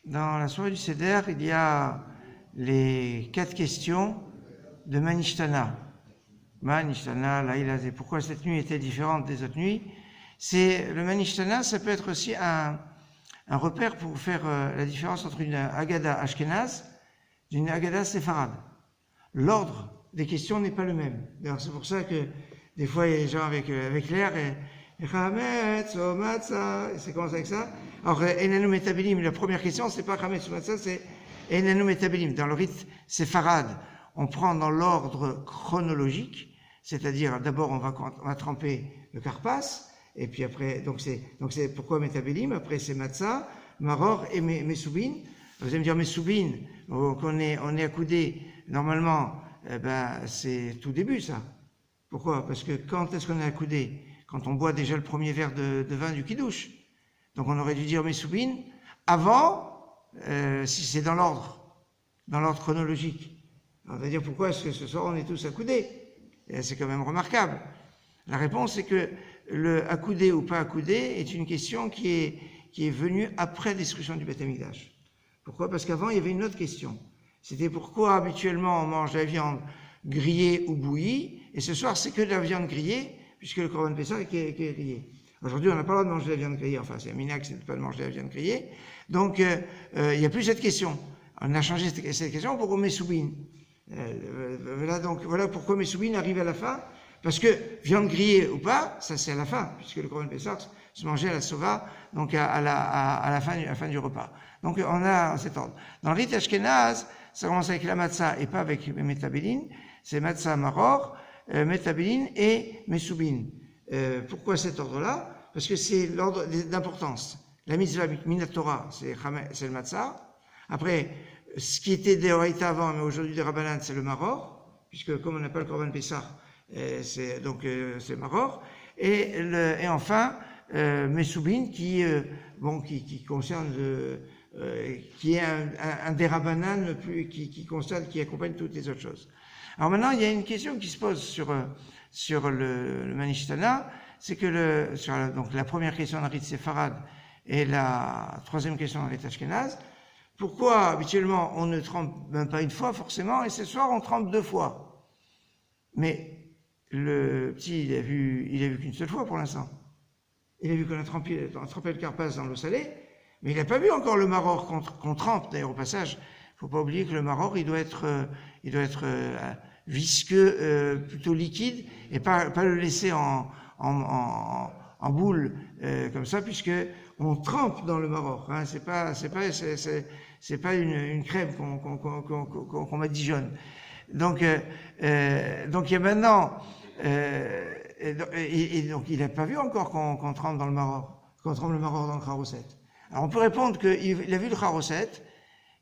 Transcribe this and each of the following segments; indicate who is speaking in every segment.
Speaker 1: Dans la soirée du Seder, il y a les 4 questions de Manishtana. Manishtana, Laïla, pourquoi cette nuit était différente des autres nuits. Le Manishtana, ça peut être aussi un repère pour faire la différence entre une Agada Ashkenaz et une Agada Séfarade. L'ordre des questions n'est pas le même. D'ailleurs, c'est pour ça que des fois, il y a des gens avec l'air et Chametz, o Matzah, et ça commence avec ça. Alors, Enanu Metabelim, la première question, c'est pas Chametz ou Matzah, c'est Enanu Metabelim. Dans le rite séfarade, on prend dans l'ordre chronologique, c'est-à-dire d'abord on va tremper le karpas, et puis après, donc c'est pourquoi Metabelim, après c'est Matzah, Maror et Mesoubin. Vous allez me dire Mesoubin, on est accoudé, normalement, c'est tout début ça. Pourquoi? Parce que quand est-ce qu'on est accoudé? Quand on boit déjà le premier verre de vin du Kiddush. Donc on aurait dû dire Mesoubin avant, si c'est dans l'ordre chronologique. Alors, on va dire pourquoi est-ce que ce soir on est tous accoudés? Et c'est quand même remarquable. La réponse est que le accoudé ou pas accoudé est une question qui est venue après la destruction du Beth Amikdash. Pourquoi? Parce qu'avant il y avait une autre question. C'était pourquoi habituellement on mange la viande grillée ou bouillie, et ce soir c'est que de la viande grillée, puisque le Korban Pessah qui est grillé. Aujourd'hui, on n'a pas le droit de manger de la viande grillée. Enfin, c'est un minac, c'est de pas de manger de la viande grillée. Donc, il n'y a plus cette question. On a changé cette question pour Mesoubin. Voilà pourquoi Mesoubin arrive à la fin. Parce que viande grillée ou pas, ça c'est à la fin, puisque le Korban Pessah se mangeait à la sova, donc à la fin du repas. Donc, on a cet ordre. Dans le rite Ashkenaz, ça commence avec la matzah et pas avec Metabelin. C'est matzah maror, Metabelin et Mesoubin. Pourquoi cet ordre-là? Parce que c'est l'ordre d'importance. La mitzvah minatora, c'est le matzah. Après, ce qui était des oraïta avant, mais aujourd'hui des rabbanan, c'est le maror, puisque comme on n'a pas le korban pessah, c'est maror. Et enfin, Mesoubin qui concerne qui est un des rabbanan qui concerne, qui accompagne toutes les autres choses. Alors maintenant, il y a une question qui se pose sur le Manishtana, c'est que donc la première question dans le rite séfarade et la troisième question dans le rite ashkenaz, pourquoi habituellement on ne trempe même pas une fois forcément, et ce soir on trempe 2 fois. Mais le petit, il a vu qu'une seule fois pour l'instant. Il a vu qu'on a trempé le karpas dans l'eau salée, mais il n'a pas vu encore le maror qu'on trempe. D'ailleurs au passage, faut pas oublier que le maror il doit être visqueux, plutôt liquide, et pas le laisser en boule comme ça, puisque on trempe dans le maror. Hein, c'est pas une crème qu'on badigeonne. Donc il y a maintenant et donc il n'a pas vu encore qu'on trempe dans le maror, qu'on trempe le maror dans le charoset. Alors on peut répondre qu'il a vu le charoset,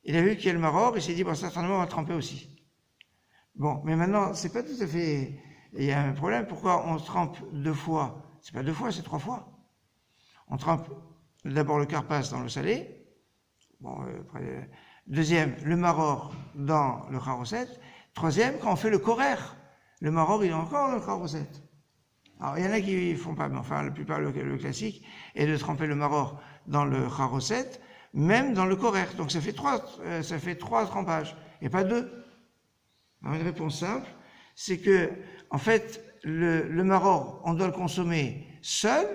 Speaker 1: il a vu qu'il y a le maror, et il s'est dit bon certainement on va tremper aussi. Bon, mais maintenant, c'est pas tout à fait... Il y a un problème, pourquoi on se trempe 2 fois? C'est pas 2 fois, c'est 3 fois. On trempe d'abord le karpas dans le salé, deuxième, le maror dans le charoset, troisième, quand on fait le korer, le maror il est encore dans le charoset. Alors, il y en a qui font pas, mais enfin, la plupart, le classique est de tremper le maror dans le charoset, même dans le korer. Donc ça fait 3 trempages, et pas 2. Alors une réponse simple, c'est que, en fait, le maror, on doit le consommer seul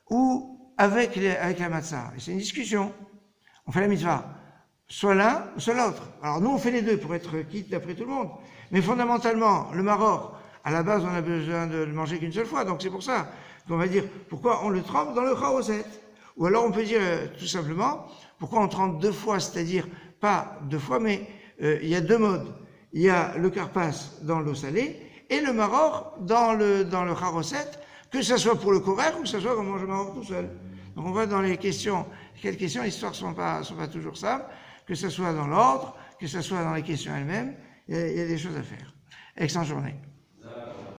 Speaker 1: ou avec la matzah. Et c'est une discussion. On fait la mitzvah, soit l'un, soit l'autre. Alors nous, on fait les deux pour être quitte d'après tout le monde. Mais fondamentalement, le maror, à la base, on a besoin de le manger qu'une seule fois. Donc c'est pour ça qu'on va dire pourquoi on le trempe dans le charoset. Ou alors on peut dire tout simplement pourquoi on trempe 2 fois, c'est-à-dire pas 2 fois, mais il y a 2 modes. Il y a le karpas dans l'eau salée et le maror dans le charoset, que ce soit pour le korer ou que ce soit qu'on mange le maror tout seul. Donc on voit dans les questions, quelles questions, les histoires sont pas toujours simples, que ce soit dans l'ordre, que ce soit dans les questions elles-mêmes, il y a des choses à faire. Excellente journée.